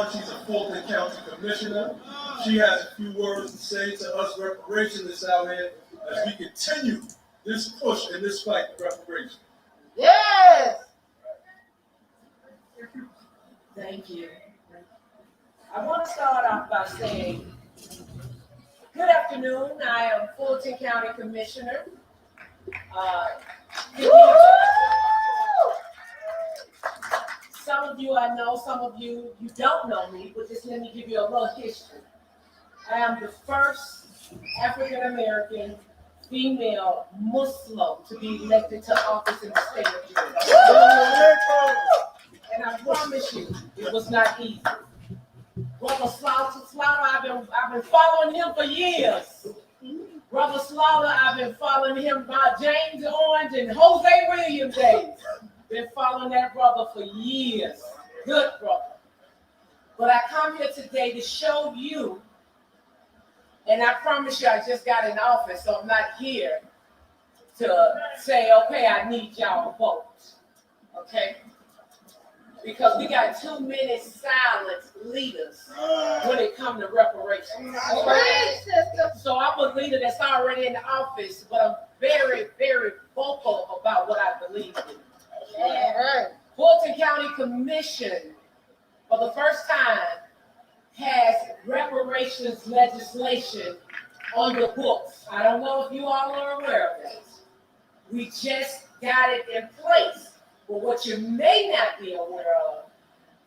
on. She's a Fulton County Commissioner. She has a few words to say to us reparationists out here as we continue this push and this fight for reparations. Yes! Thank you. I want to start off by saying, good afternoon. I am Fulton County Commissioner. Some of you I know, some of you don't know me, but just let me give you a little history. I am the first African American female Muslim to be elected to office in the state of Georgia. And I promise you, it was not easy. Brother Slaughter, I've been following him for years. Brother Slaughter, I've been following him by James Orange and Jose Williams days. Been following that brother for years. Good brother. But I come here today to show you, and I promise you I just got in office, so I'm not here to say, okay, I need y'all to vote. Okay? Because we got too many silent leaders when it comes to reparations. So I'm a leader that's already in the office, but I'm very, very vocal about what I believe in. Fulton County Commission, for the first time, has reparations legislation on the books. I don't know if you all are aware of this. We just got it in place. But what you may not be aware of,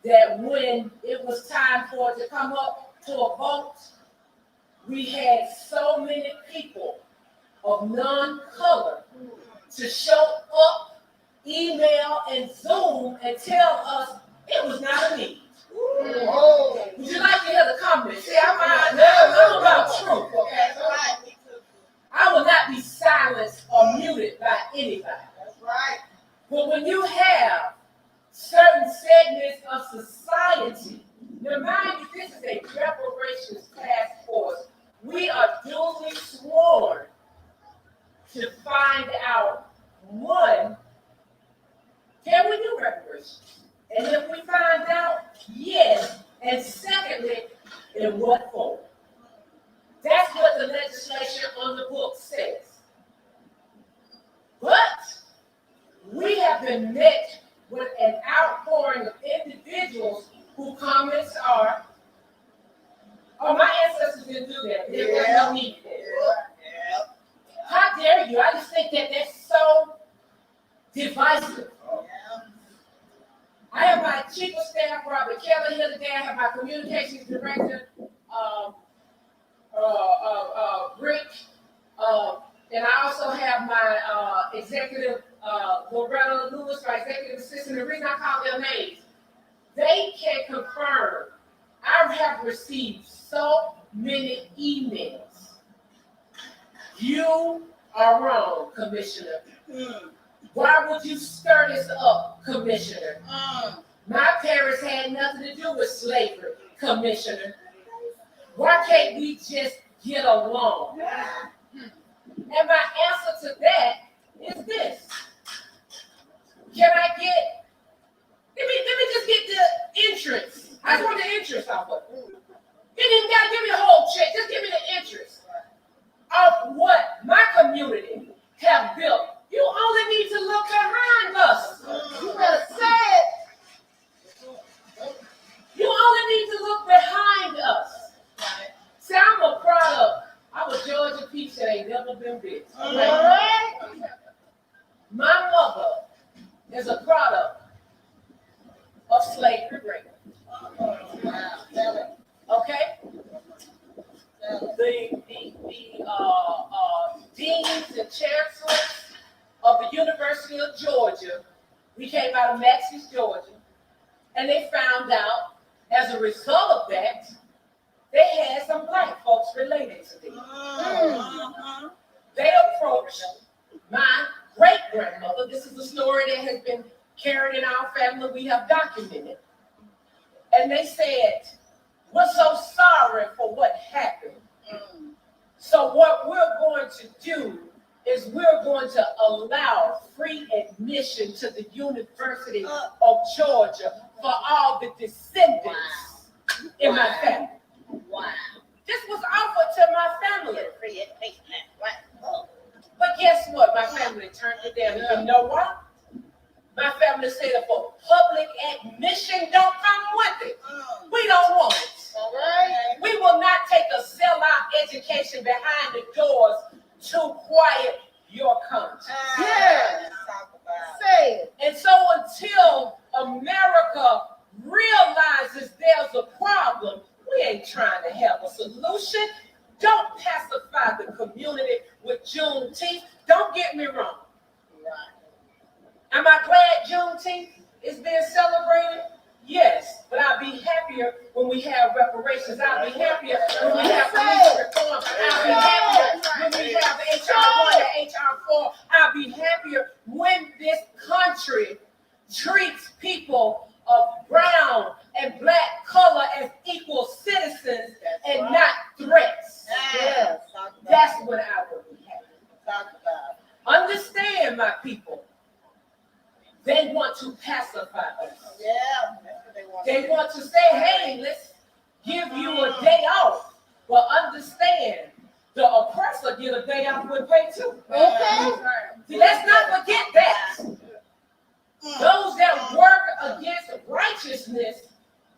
that when it was time for it to come up to a vote, we had so many people of non-color to show up, email, and Zoom and tell us it was not a need. Oh. Would you like to hear the comments? See, I'm about truth, okay? I will not be silenced or muted by anybody. That's right. But when you have certain segments of society, now mind you, this is a reparations task force. We are duly sworn to find out, one, can we do reparations? And if we find out, yes. And secondly, in what form? That's what the legislation on the book says. But we have been met with an outpouring of individuals whose comments are, oh, my ancestors didn't do that. They don't need that. How dare you? I just think that that's so divisive. I have my chief of staff, Robert Kelly, here today. I have my communications director, Rick, and I also have my executive, Loretta Lewis, my executive assistant. The reason I call their names, they can confirm. I have received so many emails. You are wrong, Commissioner. Why would you stir this up, Commissioner? My parents had nothing to do with slavery, Commissioner. Why can't we just get along? And my answer to that is this. Can I get, let me just get the interest. I just want the interest off of it. You didn't got to give me a whole check. Just give me the interest of what my community have built. You only need to look behind us. You better say it. You only need to look behind us. See, I'm a product. I'm a Georgia peach that ain't never been bit. Right? My mother is a product of slavery rape. Okay? The deans and chancellors of the University of Georgia, we came out of Maxis, Georgia, and they found out, as a result of that, they had some black folks related to them. They approached my great-grandmother. This is a story that has been carried in our family. We have documented. And they said, we're so sorry for what happened. So what we're going to do is we're going to allow free admission to the University of Georgia for all the descendants in my family. Wow. This was offered to my family. Free education. Right. Oh. But guess what? My family turned it down. You know why? My family said if a public admission don't come with it, we don't want it. All right. We will not take a sellout education behind the doors to quiet your conscience. Yeah. Say it. And so until America realizes there's a problem, we ain't trying to have a solution. Don't pacify the community with Juneteenth. Don't get me wrong. Am I glad Juneteenth is being celebrated? Yes, but I'll be happier when we have reparations. I'll be happier when we have police reform. I'll be happier when we have HR 1 and HR 4. I'll be happier when this country treats people of brown and black color as equal citizens and not threats. Yes. That's when I will be happy. Understand, my people. They want to pacify us. Yeah, that's what they want. They want to say, hey, let's give you a day off. But understand, the oppressor get a day off with pay too. Okay. See, let's not forget that. Those that work against righteousness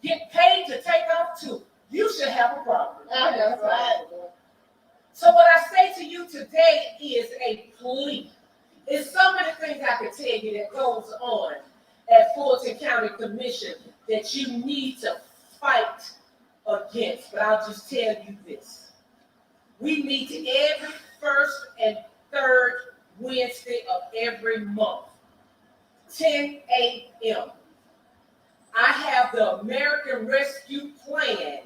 get paid to take off too. You should have a problem. That's right. So what I say to you today is a plea. There's so many things I could tell you that goes on at Fulton County Commission that you need to fight against. But I'll just tell you this. We meet every first and third Wednesday of every month, 10 a.m. I have the American Rescue Plan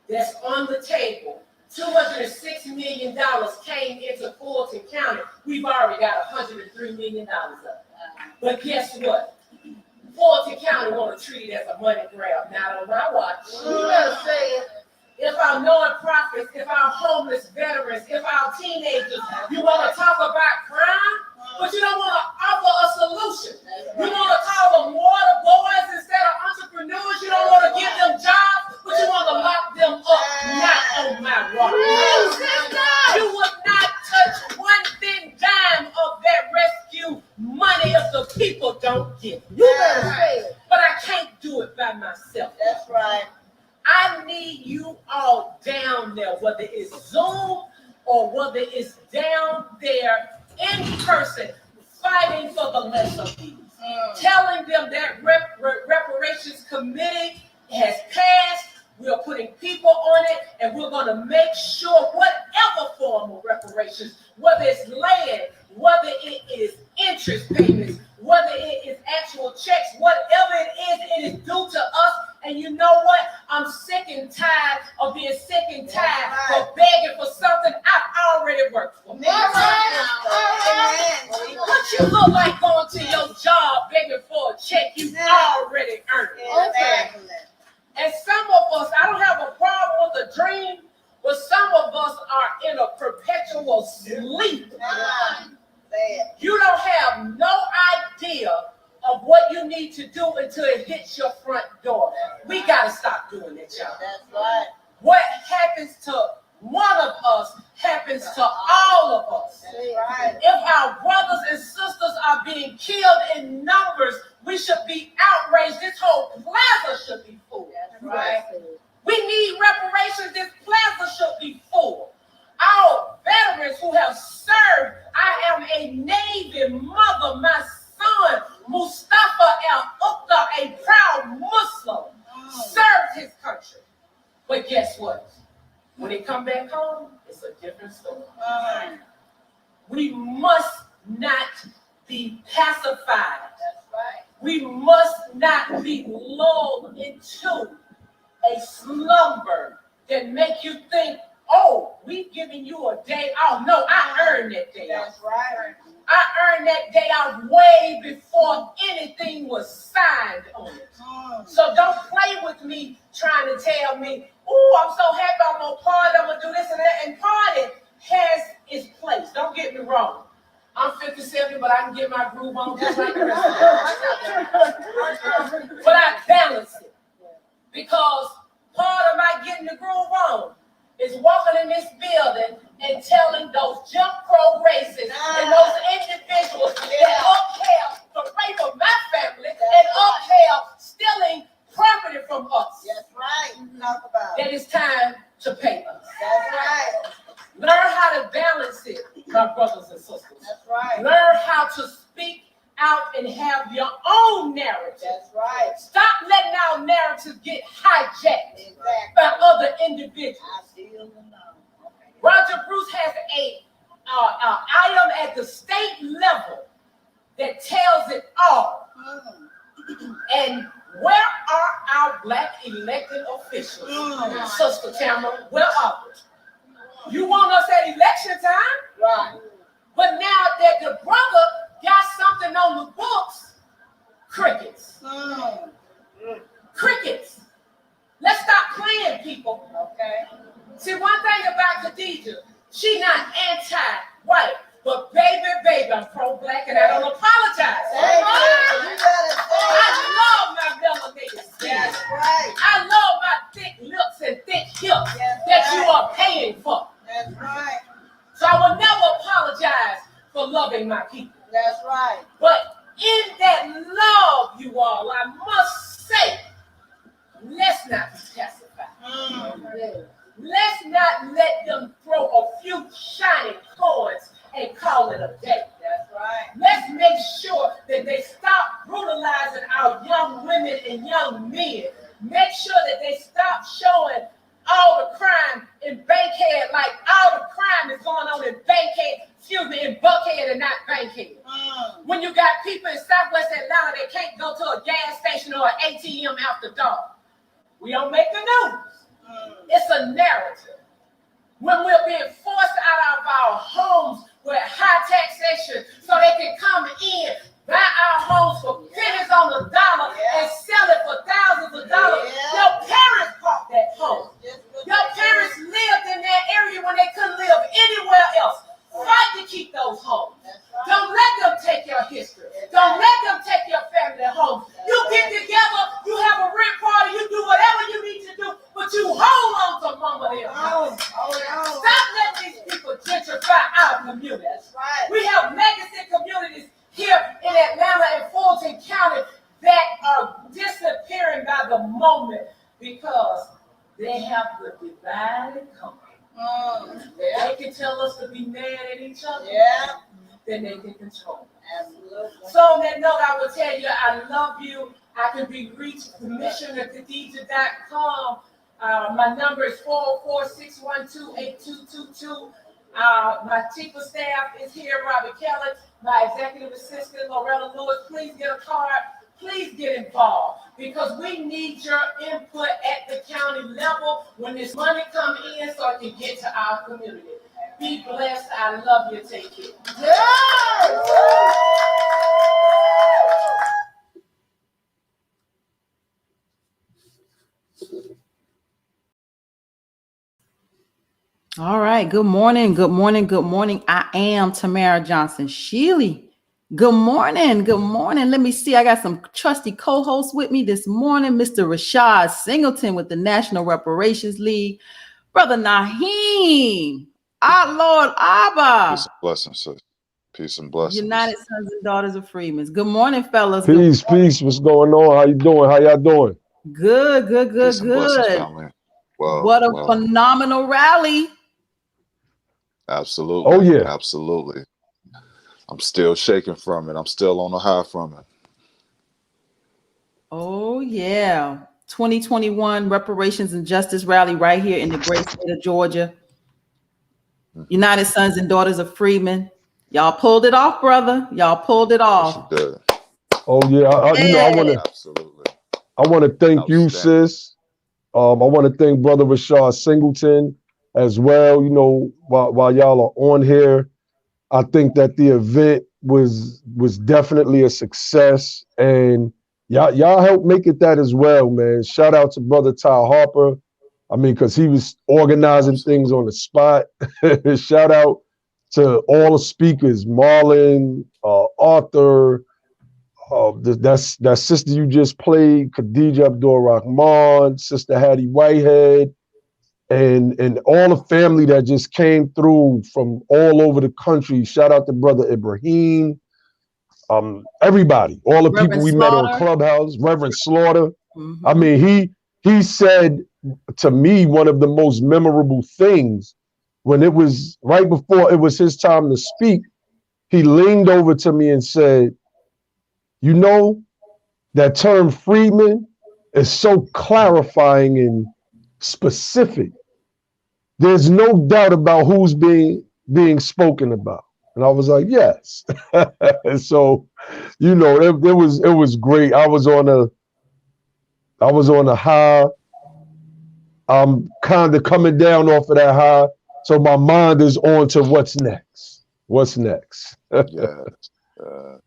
that's on the table. $206 million came into Fulton County. We've already got $103 million up. But guess what? Fulton County want to treat it as a money grab. Not on my watch. You better say it. If our nonprofits, if our homeless veterans, if our teenagers, you want to talk about crime, but you don't want to offer a solution. You want to call them water boys instead of entrepreneurs. You don't want to give them jobs, but you want to lock them up. Not on my watch. You would not touch one thin dime of that rescue money if the people don't get it. You better say it. But I can't do it by myself. That's right. I need you all down there, whether it's Zoom or whether it's down there in person, fighting for the less of these. Telling them that reparations committee has passed. We're putting people on it, and we're going to make sure whatever form of reparations, whether it's land, whether it is interest payments, whether it is actual checks, whatever it is due to us. And you know what? I'm sick and tired of being sick and tired of begging for something I've already worked for. All right. What you look like going to your job begging for a check you already earned? Okay. And some of us, I don't have a problem with a dream, but some of us are in a perpetual sleep. You don't have no idea of what you need to do until it hits your front door. We got to stop doing that, y'all. That's right. What happens to one of us happens to all of us. Right. If our brothers and sisters are being killed in numbers, we should be outraged. This whole plaza should be full. That's right. We need reparations. This plaza should be full. Our veterans who have served, I am a Navy mother. My son, Mustafa El-Uqda, a proud Muslim, served his country. But guess what? When they come back home, it's a different story. We must not be pacified. That's right. We must not be lulled into a slumber that make you think, oh, we've given you a day off. No, I earned that day off. That's right. I earned that day off way before anything was signed on it. So don't play with me trying to tell me, oh, I'm so happy I'm going to party, I'm going to do this and that. And party has its place. Don't get me wrong. I'm 57, but I can get my groove on just like the rest of them. But I balance it. Because alone is walking in this building and telling those junk pro racists and those individuals that upheld the rape of my family and upheld stealing property from us. That's right. Talk about it. That it's time to pay us. That's right. Learn how to balance it, my brothers and sisters. That's right. Learn how to speak out and have your own narrative. That's right. Stop letting our narratives get hijacked Exactly. by other individuals. I feel the love. Okay. Roger Bruce has a item at the state level that tells it all. And where are our black elected officials? Sister Tamara, where are they? You want us at election time? Right. But now that the brother got something on the books, crickets. Crickets. Let's stop playing, people. Okay. See, one thing about Khadijah, she not anti-white, but baby, I'm pro-black, and I don't apologize. You better I love my melanated skin. That's right. I love my thick lips and thick hips that you are paying for. That's right. So I will never apologize for loving my people. That's right. But in that love, you all, I must say, let's not be pacified. Let's not let them throw a few shiny coins and call it a day. That's right. Let's make sure that they stop brutalizing our young women and young men. Make sure that they stop showing all the crime in Bankhead, like all the crime is going on in Bankhead, in Buckhead and not Bankhead. When you got people in Southwest Atlanta that can't go to a gas station or an ATM after dark. We don't make the news. It's a narrative. When we're being forced out of our homes with high taxation so they can come in, buy our homes for pennies on the dollar and sell it for thousands of dollars. Your parents bought that home. Your parents lived in that area when they couldn't live anywhere else. Fight to keep those homes. Don't let them take your history. Don't let them take your family home. You get together, you have a rent party, you do whatever you need to do, but you hold on to mama there. Stop letting these people gentrify our community. We have legacy communities here in Atlanta and Fulton County that are disappearing by the moment because they have the divide and conquer. They can tell us to be mad at each other. Then they can control us. So on that note, I will tell you, I love you. I can be reached commissionerkhadijah.com. My number is 446128222. My chief of staff is here, Robert Kelly. My executive assistant, Loretta Lewis. Please get a card. Please get involved because we need your input at the county level when this money comes in so it can get to our community. Be blessed. I love you. Take care. All right. Good morning. Good morning. Good morning. I am Tamara Johnson Shealy. Good morning. Good morning. Let me see. I got some trusty co-hosts with me this morning. Mr. Rashad Singleton with the National Reparations League. Brother Naheem. Our Lord Abba. Peace and blessings, sis. Peace and blessings. United Sons and Daughters of Freemen. Good morning, fellas. Peace, peace. What's going on? How you doing? How y'all doing? Good. Peace and blessings, family. Well, what a phenomenal rally. Absolutely. Oh, yeah. Absolutely. I'm still shaking from it. I'm still on the high from it. Oh, yeah. 2021 Reparations and Justice Rally right here in the great state of Georgia. United Sons and Daughters of Freemen. Y'all pulled it off, brother. Y'all pulled it off. Yes, you did. Oh yeah, I want to thank you, sis. I want to thank Brother Rashad Singleton as well. You know, while y'all are on here, I think that the event was definitely a success, and y'all helped make it that as well, man. Shout out to Brother Ty Harper. I mean, because he was organizing things on the spot. Shout out to all the speakers, Marlon, Arthur, that sister you just played, Khadijah Abdul Rahman, Sister Hattie Whitehead, and all the family that just came through from all over the country. Shout out to brother Ibrahim, everybody, all the people Reverend we met on Slaughter. Clubhouse, Reverend Slaughter. I Mhm. mean, he said to me one of the most memorable things when it was right before it was his time to speak. He leaned over to me and said, "You know, that term freedman is so clarifying and specific. There's no doubt about who's being spoken about." And I was like, "Yes." And so, it was great. I was on a high. I'm kind of coming down off of that high. So my mind is on to what's next. What's next? Yes, no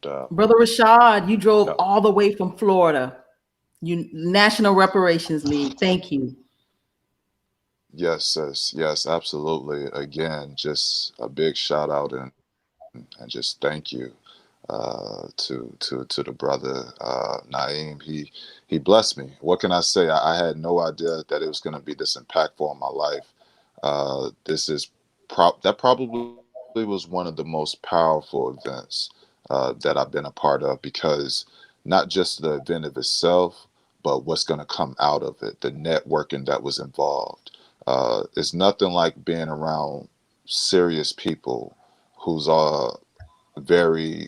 doubt. Brother Rashad, you drove No, all the way from Florida. You National Reparations League. Thank you. yes, sis. Yes, absolutely. Again, just a big shout out and just thank you to the brother Naeem. He blessed me. What can I say? I had no idea that it was going to be this impactful in my life. This is that probably was one of the most powerful events that I've been a part of, because not just the event of itself, but what's going to come out of it, the networking that was involved. It's nothing like being around serious people who's very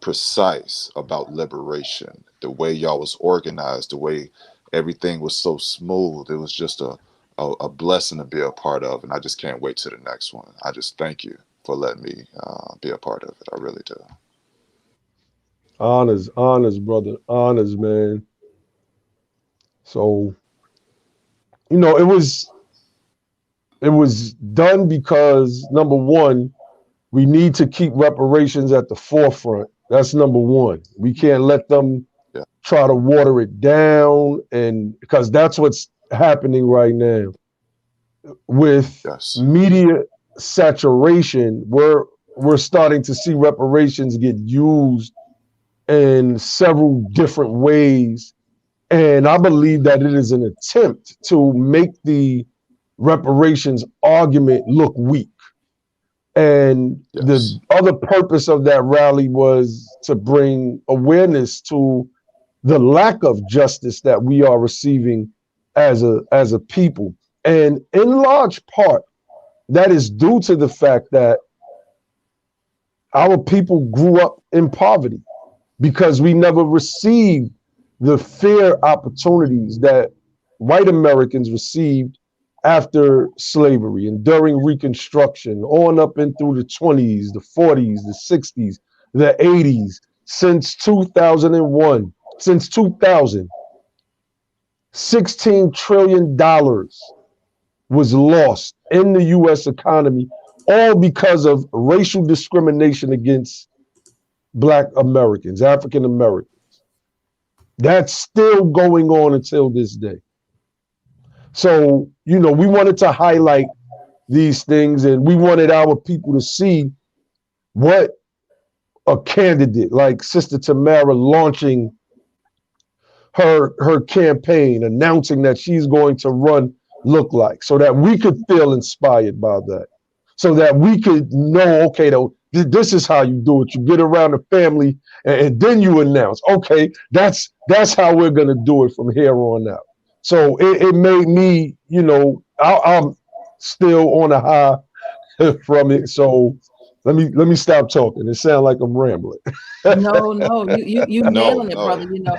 precise about liberation. The way y'all was organized, the way everything was so smooth. It was just a blessing to be a part of, and I just can't wait to the next one. I just thank you for letting me be a part of it. I really do. Honors, brother. Honors, man. So, it was done because number one, we need to keep reparations at the forefront. That's number one. We can't let them Yeah. try to water it down, and because that's what's happening right now with Yes. media saturation. We're starting to see reparations get used in several different ways, and I believe that it is an attempt to make the reparations argument look weak. And the Yes. other purpose of that rally was to bring awareness to the lack of justice that we are receiving as a people. And in large part, that is due to the fact that our people grew up in poverty because we never received the fair opportunities that white Americans received after slavery and during Reconstruction, on up and through the 20s, the 40s, the 60s, the 80s, since 2001, since 2000, $16 trillion was lost in the US economy, all because of racial discrimination against Black Americans, African Americans. That's still going on until this day. So, we wanted to highlight these things, and we wanted our people to see what a candidate like Sister Tamara launching her campaign, announcing that she's going to run, look like, so that we could feel inspired by that, so that we could know, okay, though, this is how you do it. You get around the family, and then you announce, okay, that's how we're going to do it from here on out. So it made me, I'm still on a high from it. So let me stop talking. It sounds like I'm rambling. No, you No, nailing it, brother. no.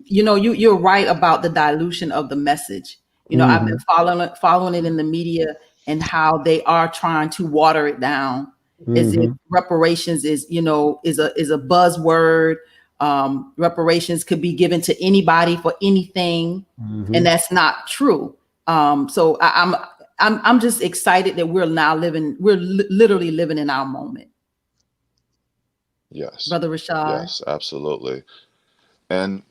You're right about the dilution of the message. I've been Hmm. following it in the media and how they are trying to water it down as if Hmm. reparations is a buzzword. Reparations could be given to anybody for anything, and Hmm. that's not true. So I'm just excited that we're literally living in our moment, Yes. Brother Rashad. Yes, absolutely. And,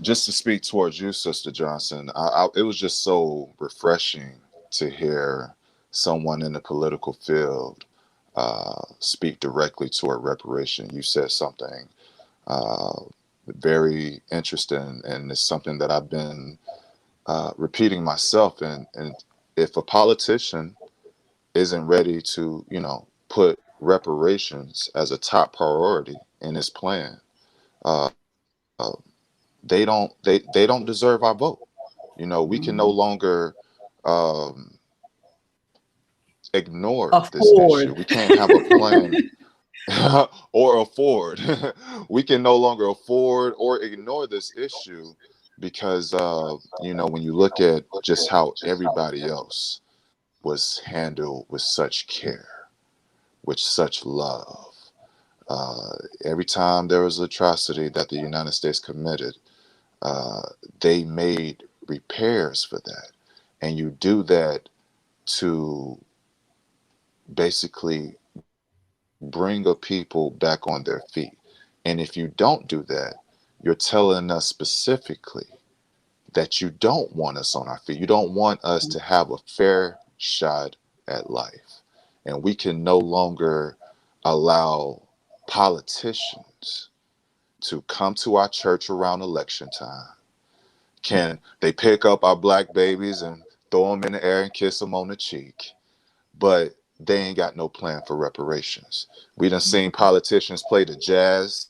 just to speak towards you, Sister Johnson, it was just so refreshing to hear someone in the political field speak directly toward reparation. You said something uh, very interesting, and it's something that I've been repeating myself. And if a politician isn't ready to, put reparations as a top priority in his plan, uh, they don't deserve our vote. We can no Mhm. longer um, ignore this issue. Afford. We can't have a plan or afford. We can no longer afford or ignore this issue because, when you look at just how everybody else was handled with such care, with such love. Uh, every time there was atrocity that the United States committed, uh, they made repairs for that. And you do that to basically bring a people back on their feet. And if you don't do that, you're telling us specifically that you don't want us on our feet. You don't want us to have a fair shot at life. And we can no longer allow politicians to come to our church around election time. Can they pick up our black babies and throw them in the air and kiss them on the cheek? But they ain't got no plan for reparations. We done seen politicians play the jazz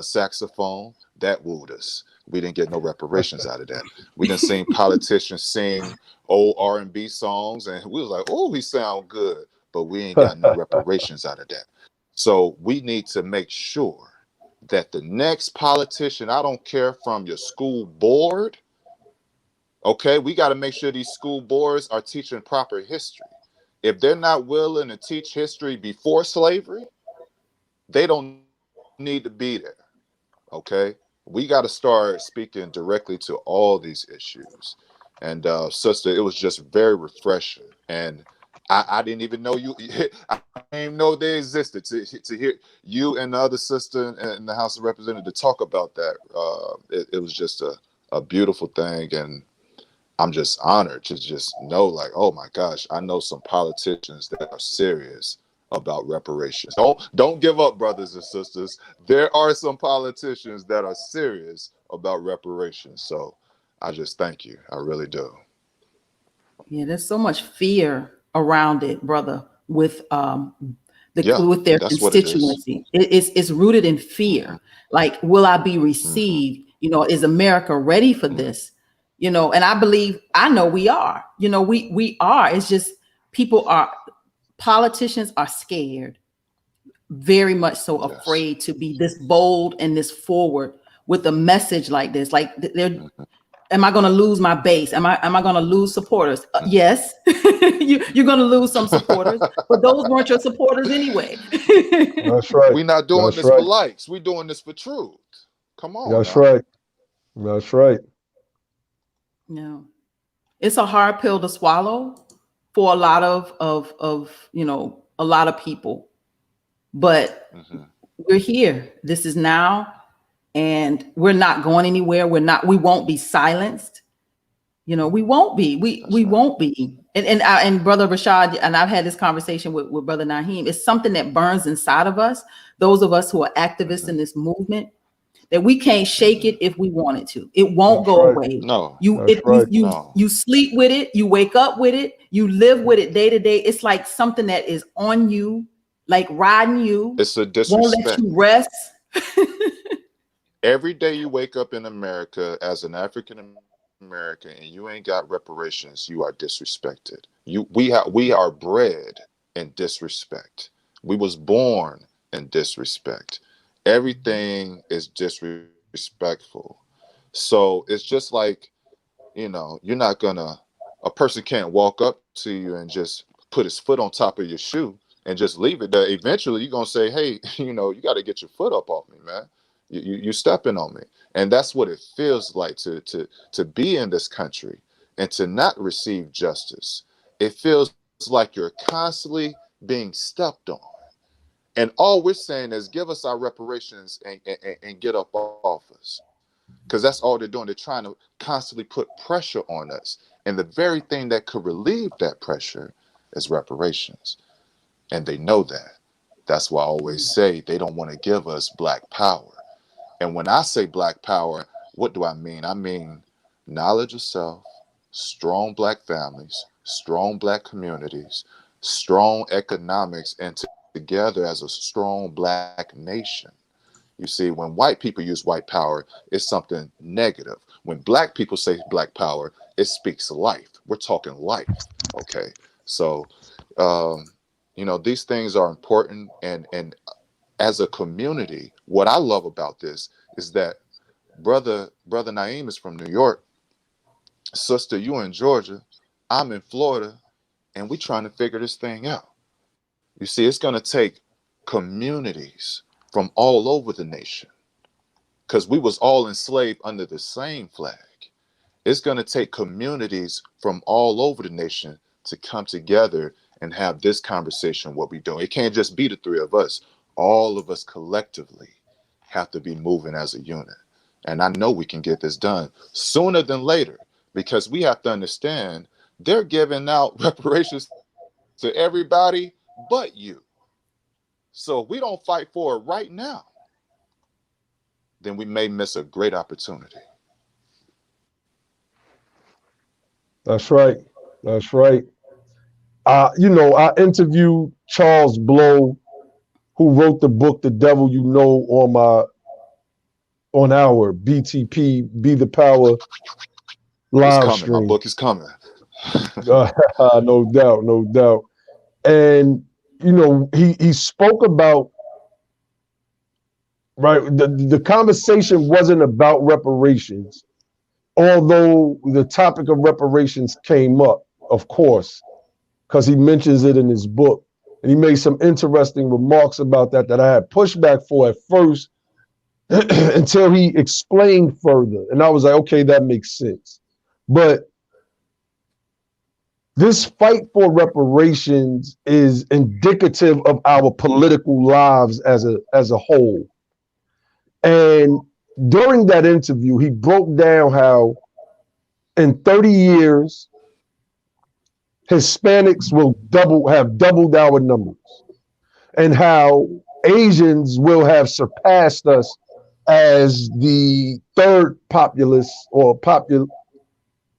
saxophone. That wooed us. We didn't get no reparations out of that. We done seen politicians sing old R&B songs, and we was like, oh, he sound good, but we ain't got no reparations out of that. So we need to make sure that the next politician, I don't care from your school board, okay, we got to make sure these school boards are teaching proper history. If they're not willing to teach history before slavery, they don't need to be there. Okay, we got to start speaking directly to all these issues. And sister, it was just very refreshing. And I didn't even know you. I didn't even know they existed. To hear you and the other sister in the House of Representatives to talk about that, it was just a beautiful thing. And I'm just honored to just know, like, oh my gosh, I know some politicians that are serious about reparations. Don't give up, brothers and sisters. There are some politicians that are serious about reparations. So I just thank you. I really do. Yeah, there's so much fear around it, brother, Yeah, with their that's what it is. constituency. It's rooted in Mm-hmm, fear. Like, will I be mm-hmm, received? Is America ready for mm-hmm. this? And I know we are. We are. It's just people are politicians are scared, very much so Yes. afraid to be this bold and this forward with a message like this. Like, they're Mm-hmm, am I going to lose my base? Am I going to lose supporters? Yes, you're going to lose some supporters, but those weren't your supporters anyway. That's right. we not doing That's this for right. likes. We doing this for truth. Come on That's now. right. That's right. No, it's a hard pill to swallow for a lot of a lot of people, but Mm-hmm. we're here. This is now, and we're not going anywhere. We won't be silenced. We won't be. We That's right. won't be. And Brother Rashad, and I've had this conversation with Brother Naheem. It's something that burns inside of us. Those of us who are activists Mm-hmm, in this movement, that we can't shake mm-hmm. it if we wanted to. It won't That's go right. away. No, You That's it you right. you no. you sleep with it. You wake up with it. You live with it day to day. It's like something that is on you, like riding you, It's a won't let disrespect. you rest. Every day you wake up in America as an African American and you ain't got reparations, you are disrespected. We are bred in disrespect. We was born in disrespect. Everything is disrespectful. So it's just like, you're not gonna a person can't walk up to you and just put his foot on top of your shoe and just leave it there. Eventually you're gonna say, hey, you got to get your foot up off me, man. You stepping on me. And that's what it feels like to be in this country and to not receive justice. It feels like you're constantly being stepped on. And all we're saying is give us our reparations and get up off us, because that's all they're doing. They're trying to constantly put pressure on us. And the very thing that could relieve that pressure is reparations. And they know that. That's why I always say they don't want to give us black power. And when I say black power, what do I mean? I mean knowledge of self, strong black families, strong black communities, strong economics, and together as a strong black nation. You see, when white people use white power, it's something negative. When black people say black power, it speaks life. We're talking life. Okay. So, um, these things are important. And as a community, what I love about this is that brother Naeem is from New York, sister, you in Georgia, I'm in Florida, and we trying to figure this thing out. You see, it's going to take communities from all over the nation, because we was all enslaved under the same flag. It's going to take communities from all over the nation to come together and have this conversation, what we do. It can't just be the three of us. All of us collectively have to be moving as a unit. And I know we can get this done sooner than later, because we have to understand they're giving out reparations to everybody but you. So if we don't fight for it right now, then we may miss a great opportunity. That's right. That's right. I interviewed Charles Blow, who wrote the book "The Devil You Know" on our BTP Be the Power It's live coming. My stream. book is coming. No doubt, no doubt. And he spoke about, right, the conversation wasn't about reparations, although the topic of reparations came up, of course, because he mentions it in his book. And he made some interesting remarks about that I had pushback for at first until he explained further. And I was like, okay, that makes sense. But this fight for reparations is indicative of our political lives as a whole. And during that interview, he broke down how in 30 years, Hispanics will have doubled our numbers, and how Asians will have surpassed us as the third populace or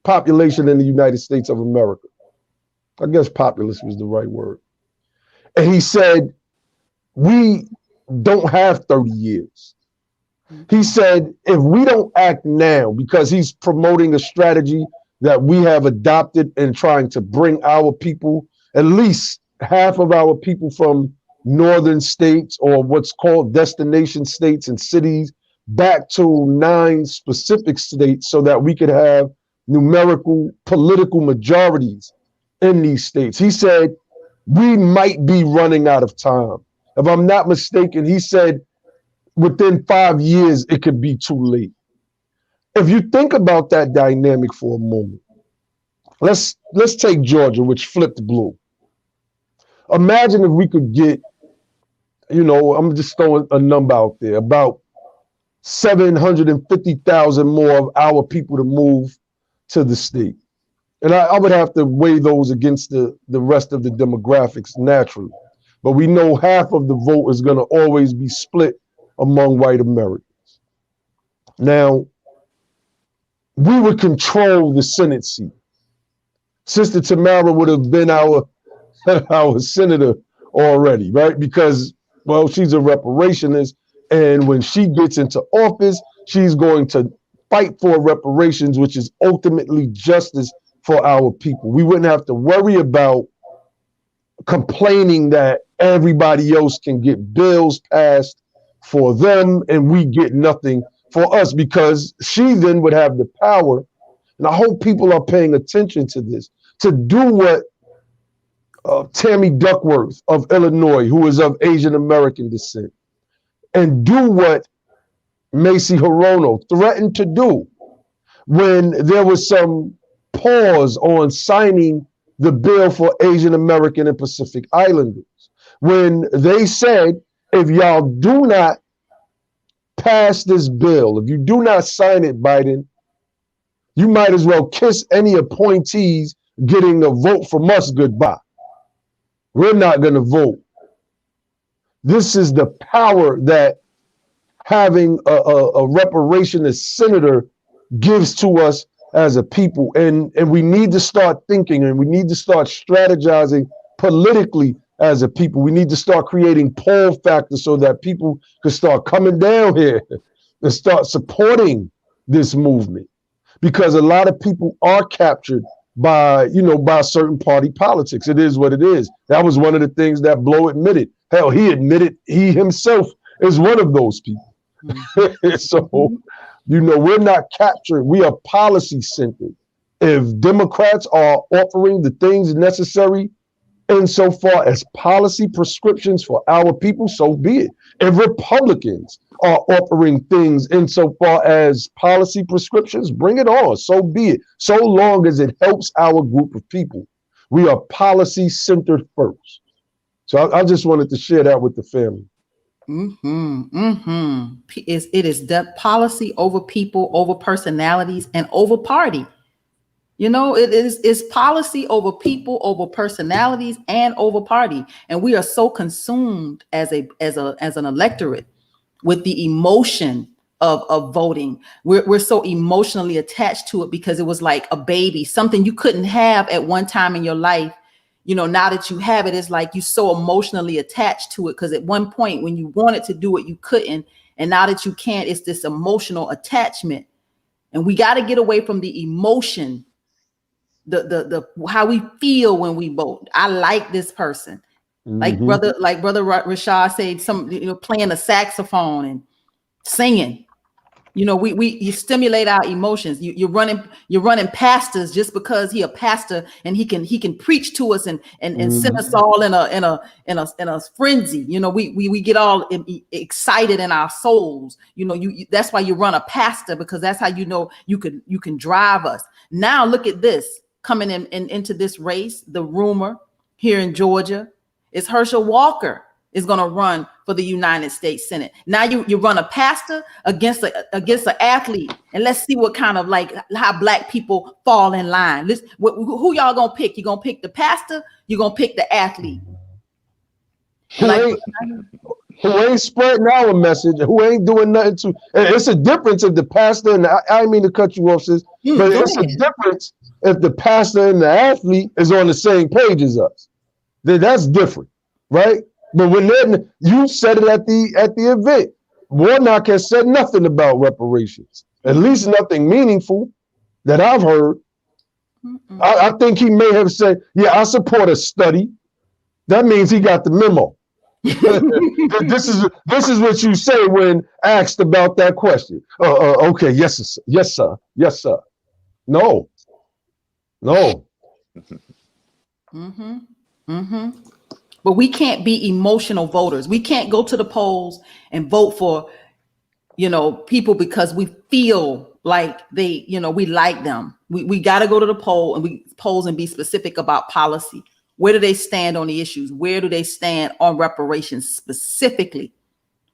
population in the United States of America. I guess populace was the right word. And he said, we don't have 30 years. He said, if we don't act now, because he's promoting a strategy that we have adopted in trying to bring our people, at least half of our people from northern states or what's called destination states and cities, back to 9 specific states so that we could have numerical political majorities in these states. He said, we might be running out of time. If I'm not mistaken, he said, within 5 years, it could be too late. If you think about that dynamic for a moment, let's take Georgia, which flipped blue. Imagine if we could get, I'm just throwing a number out there, about 750,000 more of our people to move to the state. And I would have to weigh those against the rest of the demographics naturally. But we know half of the vote is going to always be split among white Americans. Now, we would control the Senate seat. Sister Tamara would have been our senator already, right? Because, well, she's a reparationist. And when she gets into office, she's going to fight for reparations, which is ultimately justice for our people. We wouldn't have to worry about complaining that everybody else can get bills passed for them and we get nothing for us, because she then would have the power, and I hope people are paying attention to this, to do what Tammy Duckworth of Illinois, who is of Asian American descent, and do what Macy Hirono threatened to do when there was some pause on signing the bill for Asian American and Pacific Islanders. When they said, if y'all do not pass this bill, if you do not sign it, Biden, you might as well kiss any appointees getting a vote from us goodbye. We're not going to vote. This is the power that having a reparationist senator gives to us as a people. And we need to start thinking, and we need to start strategizing politically as a people. We need to start creating pull factors so that people can start coming down here and start supporting this movement, because a lot of people are captured by, by certain party politics. It is what it is. That was one of the things that Blow admitted. Hell, he admitted he himself is one of those people. So, we're not captured. We are policy centered. If Democrats are offering the things necessary insofar as policy prescriptions for our people, so be it. If Republicans are offering things insofar as policy prescriptions, bring it on, so be it. So long as it helps our group of people. We are policy centered first. So I just wanted to share that with the family. It is that policy over people, over personalities, and over party. It's policy over people, over personalities, and over party. And we are so consumed as an electorate with the emotion of voting. We're so emotionally attached to it because it was like a baby, something you couldn't have at one time in your life. Now that you have it, it's like you're so emotionally attached to it because at one point when you wanted to do it, you couldn't. And now that you can't, it's this emotional attachment. And we got to get away from the emotion, the how we feel when we vote. I like this person. Like brother Rashad said, playing the saxophone and singing. You stimulate our emotions. You're running pastors just because he a pastor and he can preach to us and send us all in a frenzy. We get all excited in our souls. That's why you run a pastor, because that's how you can drive us. Now look at this coming into this race. The rumor here in Georgia is Herschel Walker is going to run for the United States Senate. Now you run a pastor against an athlete, and let's see what kind of how black people fall in line. Who y'all gonna pick? You gonna pick the pastor? You gonna pick the athlete? Who ain't spreading our message? Who ain't doing nothing to? It's a difference if the pastor and I didn't mean to cut you off, sis, but it's a difference if the pastor and the athlete is on the same page as us. Then that's different, right? But when you said it at the event, Warnock has said nothing about reparations, at least nothing meaningful that I've heard. I think he may have said, "Yeah, I support a study." That means he got the memo. This is what you say when asked about that question. Okay, yes, yes, sir, yes, sir. No. But we can't be emotional voters. We can't go to the polls and vote for, people because we feel like they, we like them. We got to go to the polls and be specific about policy. Where do they stand on the issues? Where do they stand on reparations specifically?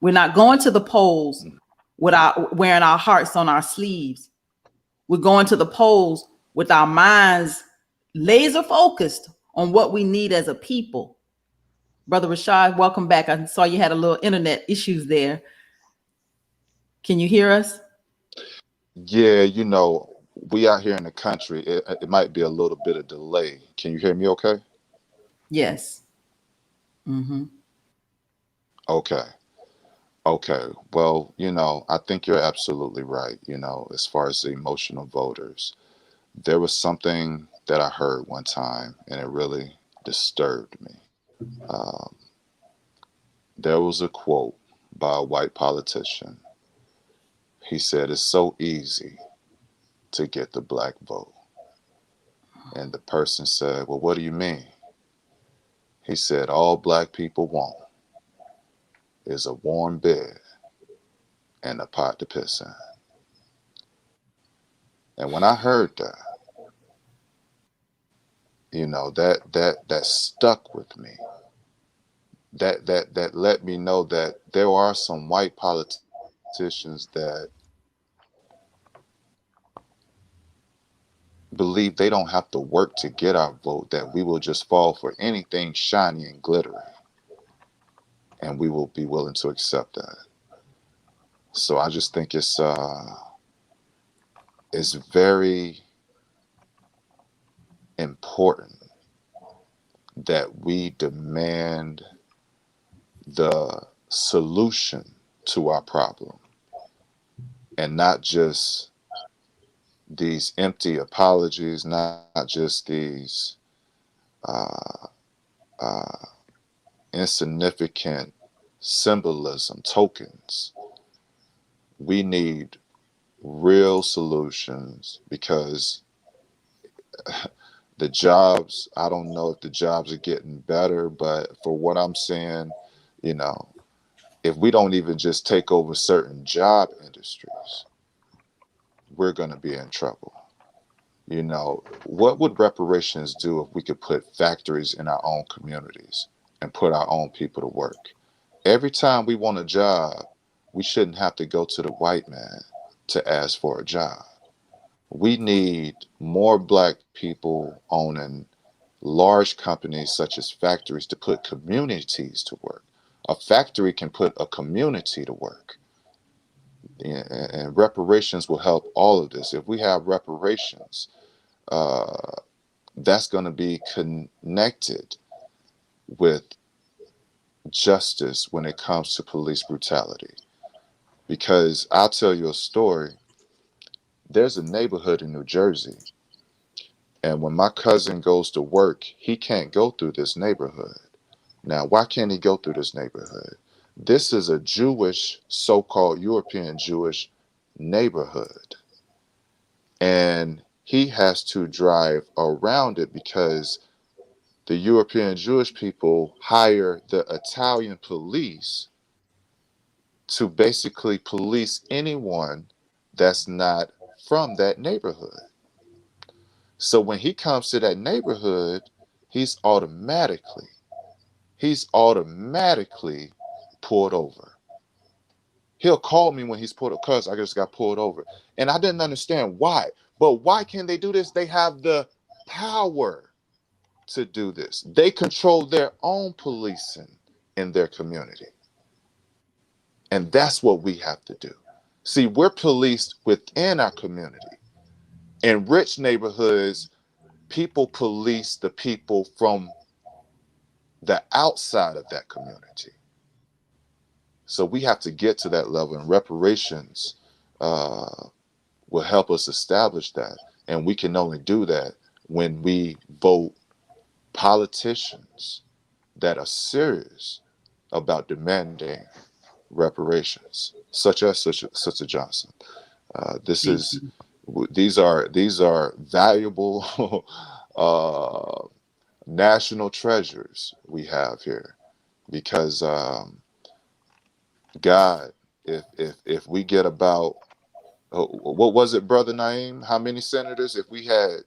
We're not going to the polls wearing our hearts on our sleeves. We're going to the polls with our minds laser focused on what we need as a people. Brother Rashad, welcome back. I saw you had a little internet issues there. Can you hear us? Yeah, we out here in the country. It might be a little bit of delay. Can you hear me okay? Yes. Okay. Well, I think you're absolutely right. As far as the emotional voters, there was something that I heard one time and it really disturbed me. There was a quote by a white politician. He said, "It's so easy to get the black vote." And the person said, "Well, what do you mean?" He said, "All black people want is a warm bed and a pot to piss in." And when I heard that, that stuck with me. That let me know that there are some white politicians that believe they don't have to work to get our vote, that we will just fall for anything shiny and glittery, and we will be willing to accept that. So I just think it's very important that we demand the solution to our problem, and not just these empty apologies, not just these uh, uh, insignificant symbolism tokens. We need real solutions, because the jobs, I don't know if the jobs are getting better, but for what I'm seeing, you know, if we don't even just take over certain job industries, we're going to be in trouble. You know, what would reparations do if we could put factories in our own communities and put our own people to work? Every time we want a job, we shouldn't have to go to the white man to ask for a job. We need more black people owning large companies such as factories to put communities to work. A factory can put a community to work. And reparations will help all of this. If we have reparations, that's going to be connected with justice when it comes to police brutality. Because I'll tell you a story. There's a neighborhood in New Jersey, and when my cousin goes to work, he can't go through this neighborhood. Now, why can't he go through this neighborhood? This is a Jewish, so-called European Jewish neighborhood. And he has to drive around it because the European Jewish people hire the Italian police to basically police anyone that's not from that neighborhood. So when he comes to that neighborhood, he's automatically pulled over. He'll call me when he's pulled over, cuz I just got pulled over. And I didn't understand why. But why can they do this? They have the power to do this. They control their own policing in their community. And that's what we have to do. See, we're policed within our community. In rich neighborhoods, people police the people from the outside of that community. So we have to get to that level, and reparations will help us establish that. And we can only do that when we vote politicians that are serious about demanding reparations, such as Sister Johnson. These are valuable national treasures we have here, because God, if we get about what was it, Brother Naeem? How many senators? If we had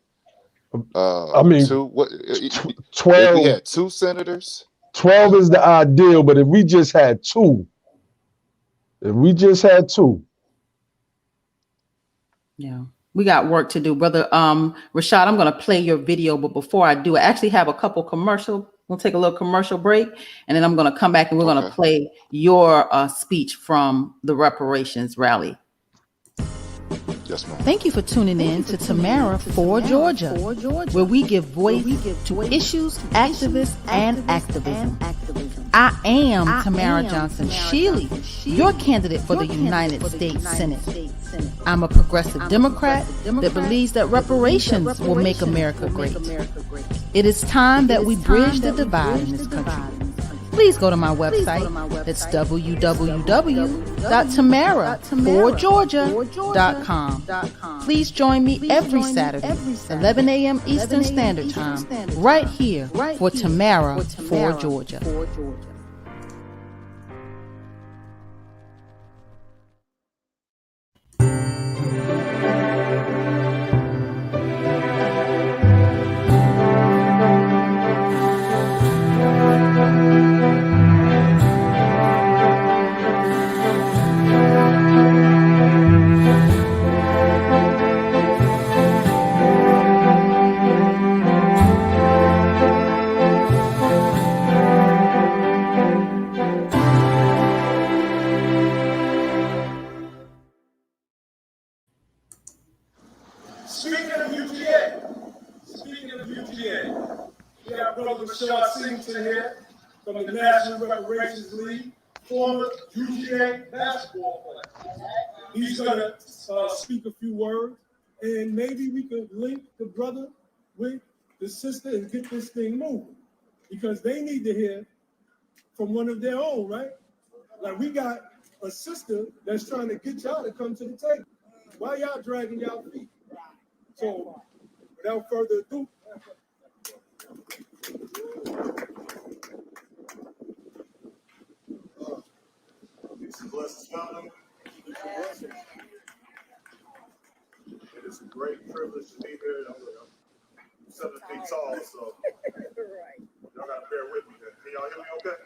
I mean, two, what? If we 12, had two senators, 12 is the ideal, but if we just had two, Yeah, we got work to do, brother. Rashad, I'm going to play your video, but before I do, I actually have a couple commercial. We'll take a little commercial break, and then I'm going to come back and we're going to play your speech from the reparations rally. Yes, ma'am. Thank you for tuning in to Tamara for Georgia, where we give voice to issues, activists, and activism. I am Tamara Johnson Shealy, your candidate for the United States Senate. I'm a progressive Democrat that believes that reparations will make America great. It is time that we bridge the divide in this country. Please go to my website. That's www.tamara4georgia.com. Please join me every Saturday, 11 a.m. Eastern Standard Time, right here for Tamara for Georgia. Speaking of UGA, we got Brother Rashad Singleton here from the National Reparations League, former UGA basketball player. He's going to speak a few words, and maybe we could link the brother with the sister and get this thing moving, because they need to hear from one of their own, right? Like, we got a sister that's trying to get y'all to come to the table. Why y'all dragging y'all feet? So, without further ado, peace and blessings, family. It is a great privilege to be here. I'm 7 feet tall, so y'all gotta bear with me. Can y'all hear me okay?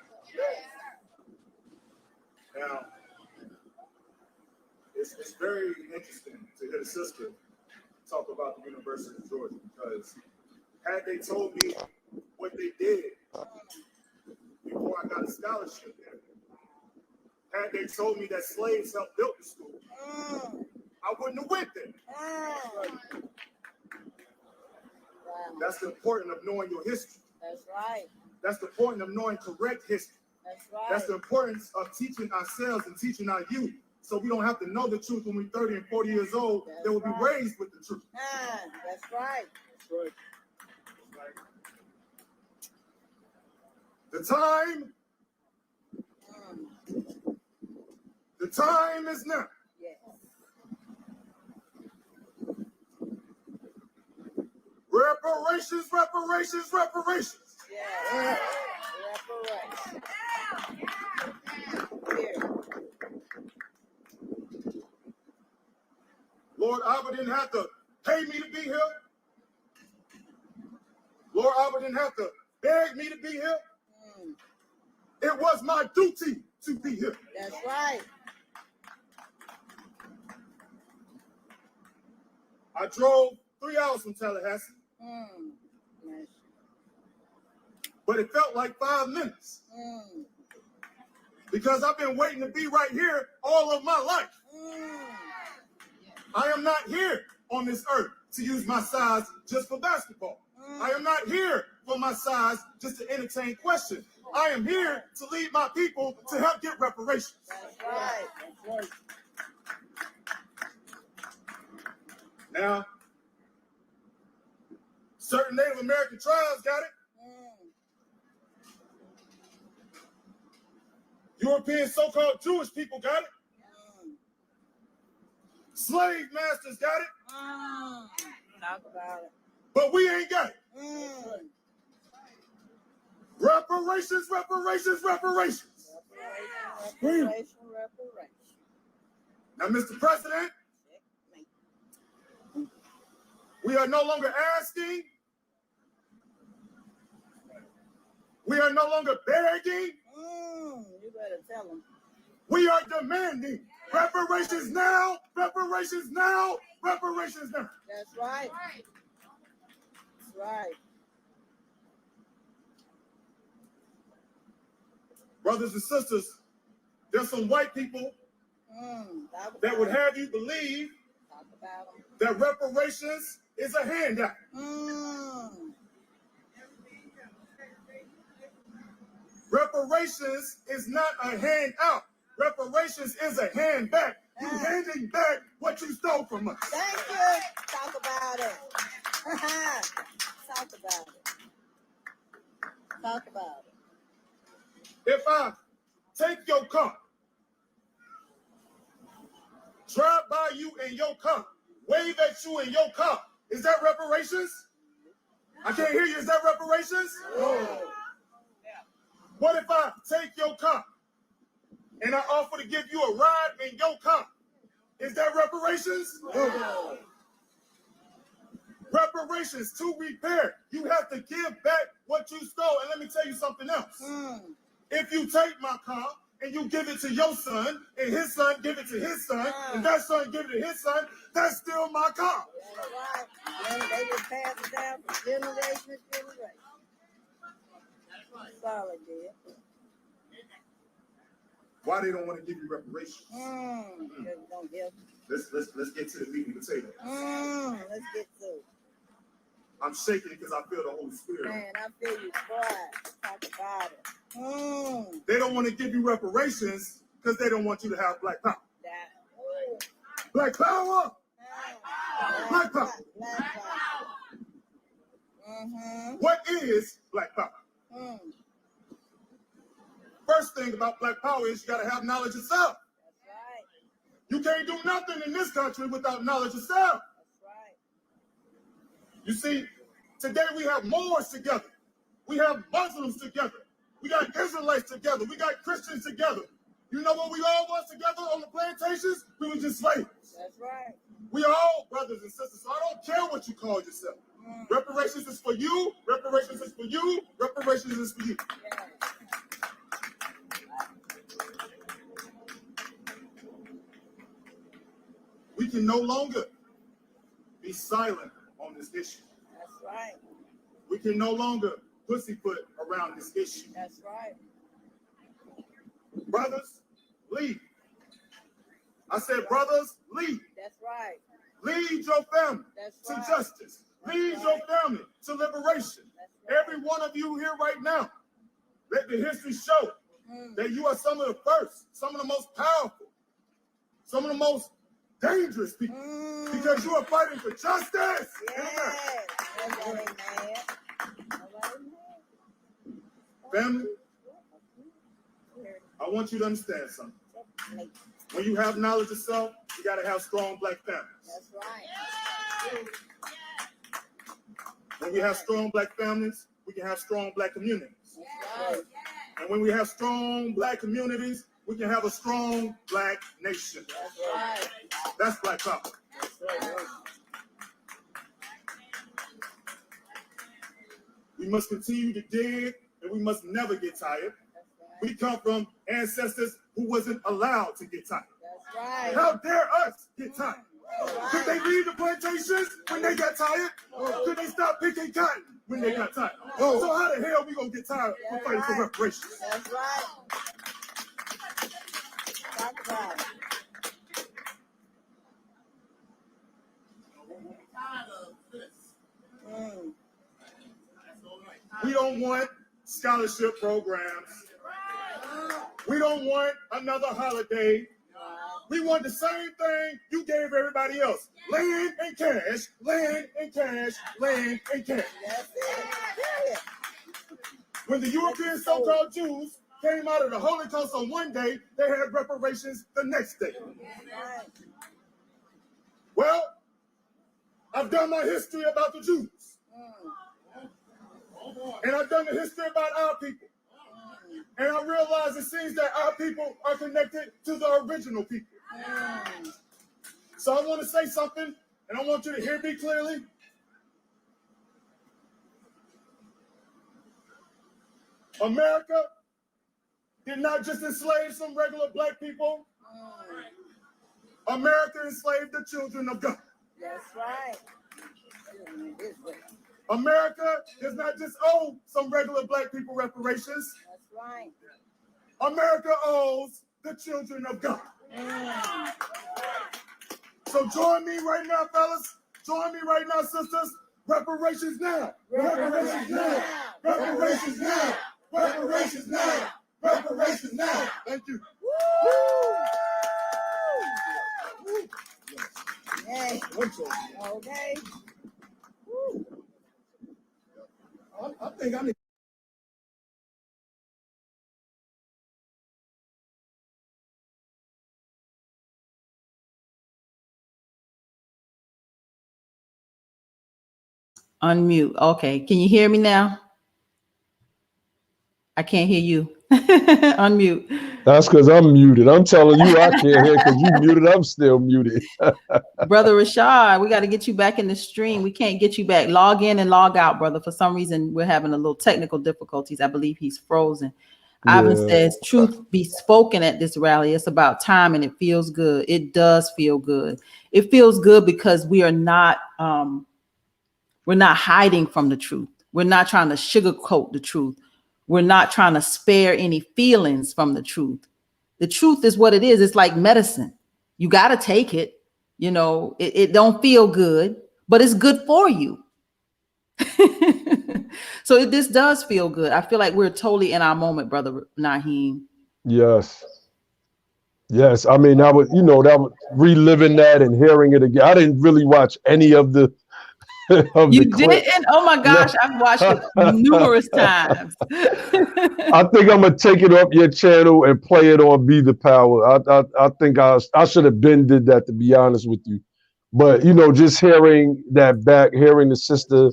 Now, it's very interesting to hear the sister talk about the University of Georgia, because had they told me what they did before I got a scholarship there, had they told me that slaves helped build the school, I wouldn't have went there. That's the importance of knowing your history. That's right. That's the importance of knowing correct history. That's right. That's the importance of teaching ourselves and teaching our youth, so we don't have to know the truth when we're 30 and 40 years old. They will be raised with the truth. That's right. that's right. The time is now. Yes. Reparations, reparations, reparations. Yes. Reparations. Here. Lord Abba didn't have to pay me to be here. Lord Abba didn't have to beg me to be here. It was my duty to be here. That's right. I drove 3 hours from Tallahassee, Yes. but it felt like 5 minutes, because I've been waiting to be right here all of my life. I am not here on this earth to use my size just for basketball. I am not here for my size just to entertain questions. I am here to lead my people to help get reparations. That's right. That's right. Now, certain Native American tribes got it. European so-called Jewish people got it. Slave masters got it. Talk about it. But we ain't got it. Reparations, reparations, reparations. Reparation. Now, Mr. President, we are no longer asking. We are no longer begging. You better tell them. We are demanding reparations now, reparations now, reparations now. That's right. That's right. Brothers and sisters, there's some white people that would have you believe Talk about them. that reparations is a handout. Reparations is not a handout. Reparations is a hand back. You handing back what you stole from us. Thank you. Talk about it. Talk about it. Talk about it. If I take your car, drive by you in your car, wave at you in your car, is that reparations? I can't hear you. Is that reparations? No. What if I take your car and I offer to give you a ride in your car? Is that reparations? No. Reparations to repair. You have to give back what you stole. And let me tell you something else. If you take my car and you give it to your son, and his son give it to his son, and that son give it to his son, that's still my car. That's right. And they just pass it down from generation to generation. Solid, dear. Why they don't want to give you reparations? Don't help. Let's get to the meat and potato. Let's get I'm shaking because I feel the Holy Spirit. Man, I feel you, boy. Talk about it. They don't want to give you reparations because they don't want you to have black power. Black power! Black power! Black power. What is black power? First thing about black power is you got to have knowledge of self. That's right. You can't do nothing in this country without knowledge of self. That's right. You see, today we have Moors together. We have Muslims together. We got Israelites together. We got Christians together. You know what we all was together on the plantations? We were just slaves. That's right. We are all brothers and sisters, so I don't care what you call yourself. Reparations is for you. Reparations is for you. Reparations is for you. Yeah. We can no longer be silent on this issue. That's right. We can no longer pussyfoot around this issue. That's right. Brothers, lead. I said, brothers, lead. That's right. Lead your family That's to right. justice. Lead your family to liberation. That's right. Every one of you here right now, let the history show that you are some of the first, some of the most powerful, some of the most dangerous people, because you are fighting for justice. Yes. Nobody mad. Nobody mad. Family, I want you to understand something. When you have knowledge of self, you got to have strong black families. That's right. When we have strong black families, we can have strong black communities. That's right. And when we have strong black communities, we can have a strong black nation. That's right. That's black power. That's right. We must continue to dig, and we must never get tired. That's right. We come from ancestors who wasn't allowed to get tired. That's right. How dare us get tired? Could they leave the plantations when they got tired? Could they stop picking cotton when they got tired? So how the hell we gonna get tired from fighting for reparations? That's right. Talk about it. We don't want scholarship programs. We don't want another holiday. We want the same thing you gave everybody else. Land and cash, land and cash, land and cash. That's it. Period. When the European so-called Jews came out of the Holocaust on one day, they had reparations the next day. Right. Well, I've done my history about the Jews. And I've done the history about our people. And I realize it seems that our people are connected to the original people. So I want to say something, and I want you to hear me clearly. America did not just enslave some regular black people. America enslaved the children of God. That's right. America does not just owe some regular black people reparations. That's right. America owes the children of God. So join me right now, fellas. Join me right now, sisters. Reparations now. Reparations now. Reparations now. Reparations now. Reparations now. Thank you. Hey. Okay. I think I need. Unmute. Okay. Can you hear me now? I can't hear you. Unmute. That's because I'm muted. I'm telling you, I can't hear because you muted. I'm still muted. Brother Rashad, we got to get you back in the stream. We can't get you back. Log in and log out, brother. For some reason, we're having a little technical difficulties. I believe he's frozen. Ivan says, truth be spoken at this rally. It's about time and it feels good. It does feel good. It feels good because we're not hiding from the truth. We're not trying to sugarcoat the truth. We're not trying to spare any feelings from the truth. The truth is what it is. It's like medicine. You got to take it. You know, it don't feel good, but it's good for you. So this does feel good. I feel like we're totally in our moment, brother Naheem. Yes. Yes. I mean, that was reliving that and hearing it again. I didn't really watch any of the of the You clips. didn't? Oh my No. gosh, I've watched it numerous times. I think I'm gonna take it off your channel and play it on Be the Power. I think I should have been did that, to be honest with you. But just hearing that back, hearing the sister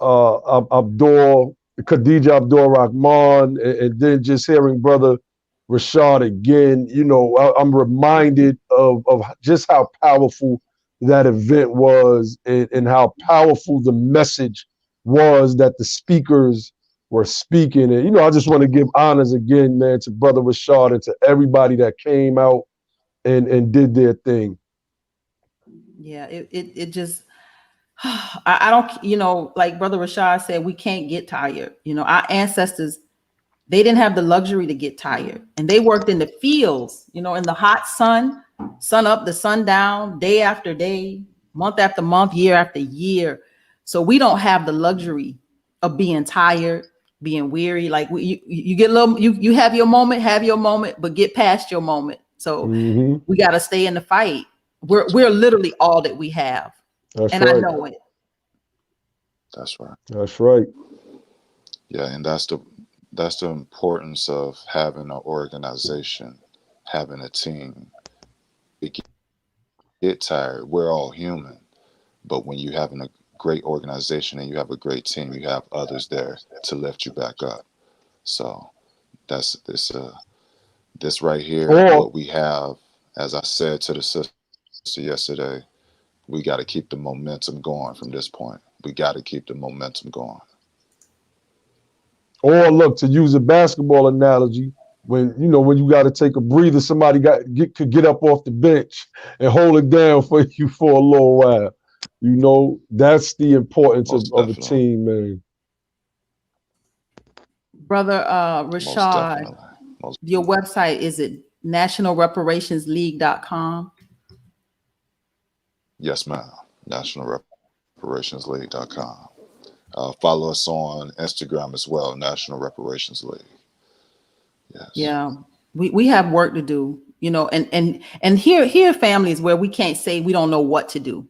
Abdul Khadija Abdul Rahman, and then just hearing brother Rashad again, I'm reminded of just how powerful that event was, and how powerful the message was that the speakers were speaking. And I just want to give honors again, man, to brother Rashad and to everybody that came out and did their thing. Yeah, it just I don't, like Brother Rashad said, we can't get tired. Our ancestors, they didn't have the luxury to get tired, and they worked in the fields, in the hot sun up, the sun down, day after day, month after month, year after year. So we don't have the luxury of being tired, being weary. Like you get a little, you have your moment, but get past your moment. So Hmm. we got to stay in the fight. We're literally all that we have, That's and I right. know it. That's right. That's right. Yeah, and that's the importance of having an organization, having a team. We get tired. We're all human, but when you have a great organization and you have a great team, you have others there to lift you back up. So that's this right here. Or What we have, as I said to the sister yesterday, we got to keep the momentum going from this point. We got to keep the momentum going. Or look, to use a basketball analogy, when you got to take a breather, somebody could get up off the bench and hold it down for you for a little while. That's the importance Most of a definitely. team, man. Brother Most Rashad, definitely. Most your website, is it nationalreparationsleague.com? Yes, ma'am. NationalReparationsLeague.com. Follow us on Instagram as well, National Reparations League. Yes. Yeah, we have work to do, and here are families where we can't say we don't know what to do.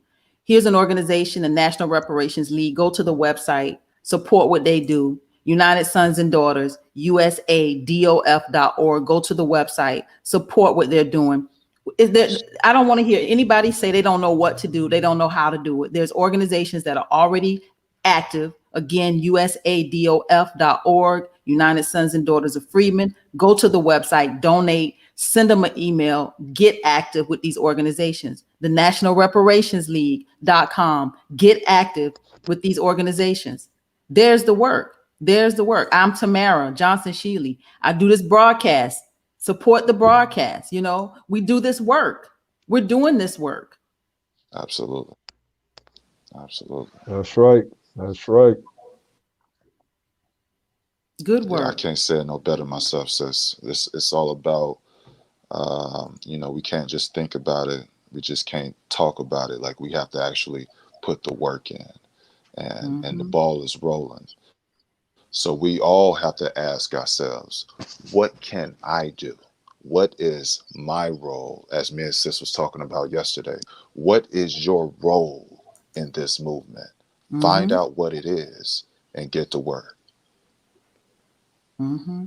Here's an organization, the National Reparations League. Go to the website, support what they do. United Sons and Daughters, USADOF.org. Go to the website, support what they're doing. I don't want to hear anybody say they don't know what to do. They don't know how to do it. There's organizations that are already active. Again, USADOF.org, United Sons and Daughters of Freedmen. Go to the website, donate, send them an email, get active with these organizations. The National Reparations League.com. Get active with these organizations. There's the work. There's the work. I'm Tamara Johnson Shealy. I do this broadcast. Support the broadcast. We do this work. We're doing this work. Absolutely. Absolutely. That's right. That's right. Good Yeah, I work. can't say it no better myself, sis. It's all about, we can't just think about it. We just can't talk about it. Like, we have to actually put the work in, and the Mm-hmm. ball is rolling. So we all have to ask ourselves, what can I do? What is my role? As me and sis was talking about yesterday, what is your role in this movement? Find Mm-hmm. out what it is and get to work. Mm-hmm.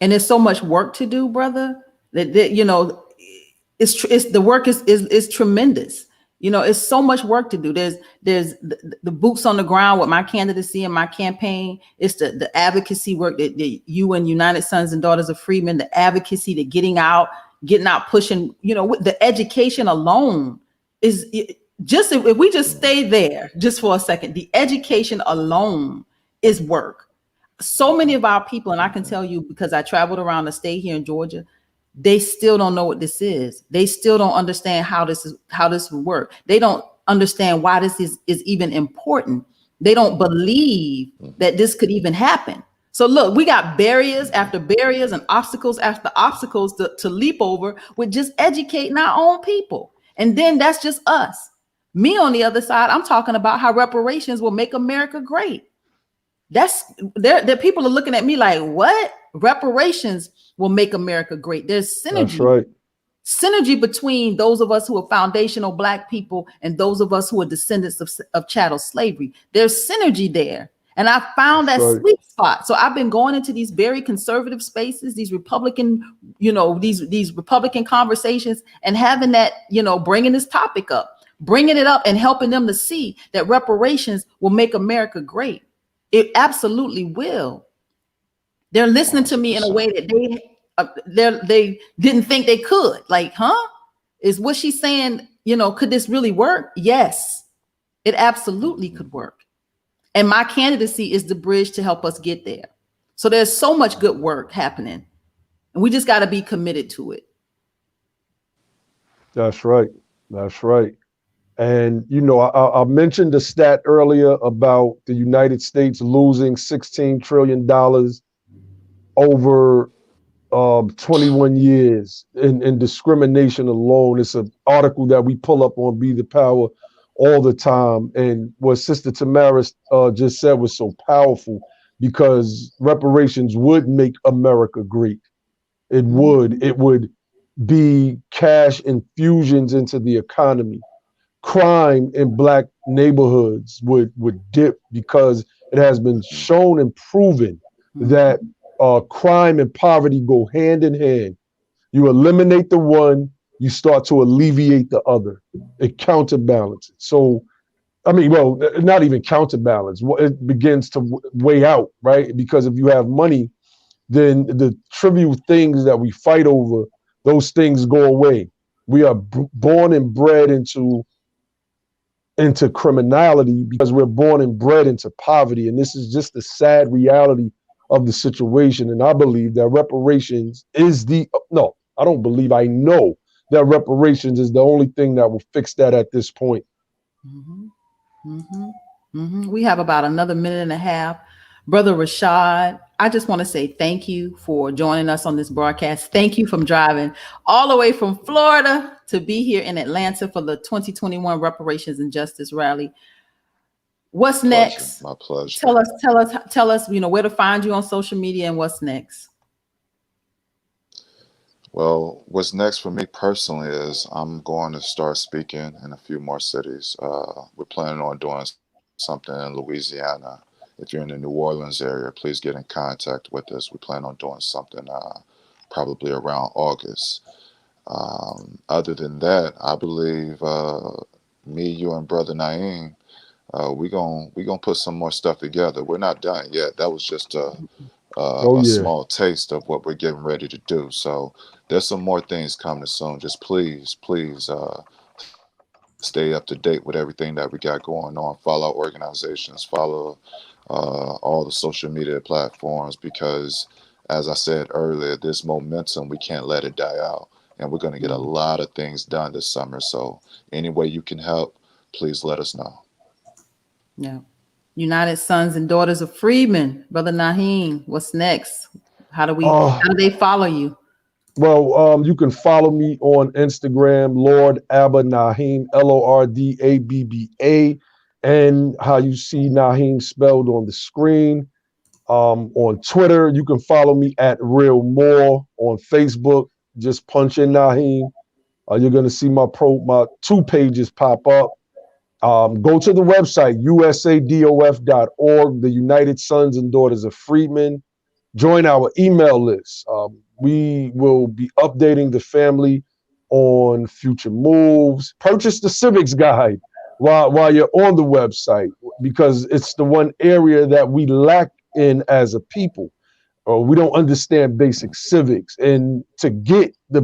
And there's so much work to do, brother, that it's the work is tremendous. It's so much work to do. There's the boots on the ground with my candidacy and my campaign. It's the advocacy work that you and United Sons and Daughters of Freedmen, the advocacy, the getting out, pushing, with the education alone is just, if we just stay there just for a second, the education alone is work. So many of our people, and I can tell you because I traveled around the state here in Georgia, they still don't know what this is. They still don't understand how this will work. They don't understand why this is even important. They don't believe that this could even happen. So look, we got barriers after barriers and obstacles after obstacles to leap over with just educating our own people. And then that's just us. Me on the other side, I'm talking about how reparations will make America great. That's there. People are looking at me like, what? Reparations will make America great. There's synergy. That's right. Synergy between those of us who are foundational Black people and those of us who are descendants of chattel slavery. There's synergy there. And I found that sweet spot. So I've been going into these very conservative spaces, these Republican, these Republican conversations, and having that, bringing this topic up, bringing it up and helping them to see that reparations will make America great. It absolutely will. They're listening to me in a way that they didn't think they could. Like, is what she's saying, could this really work? Yes, it absolutely could work. And my candidacy is the bridge to help us get there. So there's so much good work happening, and we just got to be committed to it. That's right. That's right. And, I mentioned the stat earlier about the United States losing $16 trillion over 21 years in discrimination alone. It's an article that we pull up on Be the Power all the time. And what Sister Tamara just said was so powerful, because reparations would make America great. It would. It would be cash infusions into the economy. Crime in Black neighborhoods would dip, because it has been shown and proven that crime and poverty go hand in hand. You eliminate the one, you start to alleviate the other. It counterbalances. So, not even counterbalance. It begins to weigh out, right? Because if you have money, then the trivial things that we fight over, those things go away. We are born and bred into criminality because we're born and bred into poverty. And this is just the sad reality of the situation. And I believe that reparations is I know that reparations is the only thing that will fix that at this point. We have about another minute and a half. Brother Rashad, I just want to say thank you for joining us on this broadcast. Thank you for driving all the way from Florida to be here in Atlanta for the 2021 Reparations and Justice Rally. What's next? My pleasure. Tell us, where to find you on social media and what's next. Well, what's next for me personally is I'm going to start speaking in a few more cities. We're planning on doing something in Louisiana. If you're in the New Orleans area, please get in contact with us. We plan on doing something probably around August. Other than that, I believe me, you, and Brother Naeem, we gonna put some more stuff together. We're not done yet. That was just a small taste of what we're getting ready to do. So there's some more things coming soon. Just please stay up to date with everything that we got going on. Follow our organizations, follow all the social media platforms, because as I said earlier, this momentum, we can't let it die out. And we're going to get a lot of things done this summer. So any way you can help, please let us know. Yeah. United Sons and Daughters of Freedmen. Brother Naeem, what's next? How do they follow you? Well, you can follow me on Instagram, Lord Abba Naeem, LORDABBA, and how you see Naeem spelled on the screen. On Twitter, you can follow me at Real More. On Facebook, just punch in Naeem. You're going to see my 2 pages pop up. Go to the website, usadof.org, the United Sons and Daughters of Freedmen. Join our email list. We will be updating the family on future moves. Purchase the civics guide while you're on the website, because it's the one area that we lack in as a people. We don't understand basic civics. And to get a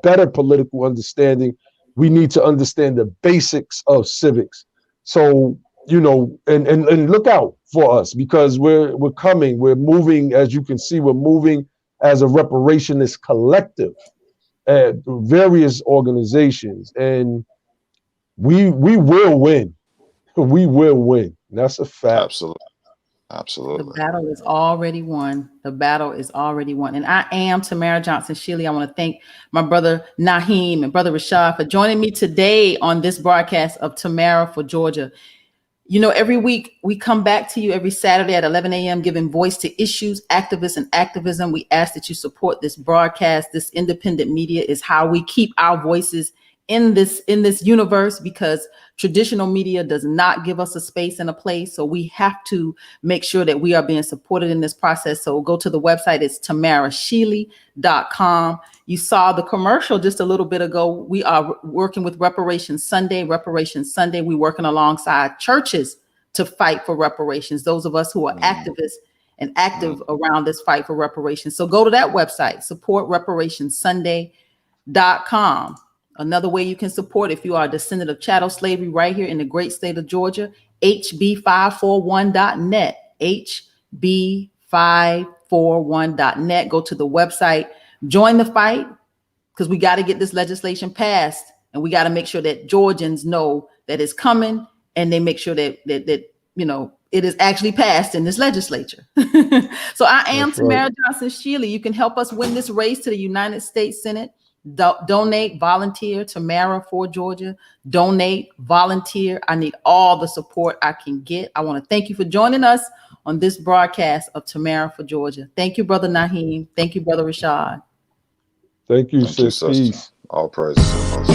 better political understanding, we need to understand the basics of civics. So, and look out for us, because we're coming, we're moving, as you can see, we're moving as a reparationist collective at various organizations, and we will win. We will win. That's a fact. Absolutely. The battle is already won. The battle is already won. And I am Tamara Johnson Shealy. I want to thank my brother Naheem and brother Rashad for joining me today on this broadcast of Tamara for Georgia. You know, every week we come back to you every Saturday at 11 a.m. giving voice to issues, activists, and activism. We ask that you support this broadcast. This independent media is how we keep our voices in this universe, because traditional media does not give us a space and a place. So we have to make sure that we are being supported in this process. So go to the website. It's tamarashealy.com. You saw the commercial just a little bit ago. We are working with Reparations Sunday. Reparations Sunday, we're working alongside churches to fight for reparations. Those of us who are activists and active around this fight for reparations. So go to that website, supportreparationsunday.com. Another way you can support, if you are a descendant of chattel slavery right here in the great state of Georgia, hb541.net, hb541.net. Go to the website, join the fight, because we got to get this legislation passed, and we got to make sure that Georgians know that it's coming, and they make sure that you know it is actually passed in this legislature. So I am Tamara Johnson Shealy. You can help us win this race to the United States Senate. Donate, volunteer, Tamara for Georgia. Donate, volunteer. I need all the support I can get. I want to thank you for joining us on this broadcast of Tamara for Georgia. Thank you, Brother Naheem. Thank you, Brother Rashad. Thank you, Thank you, sis. sister. Peace. All praise to the Most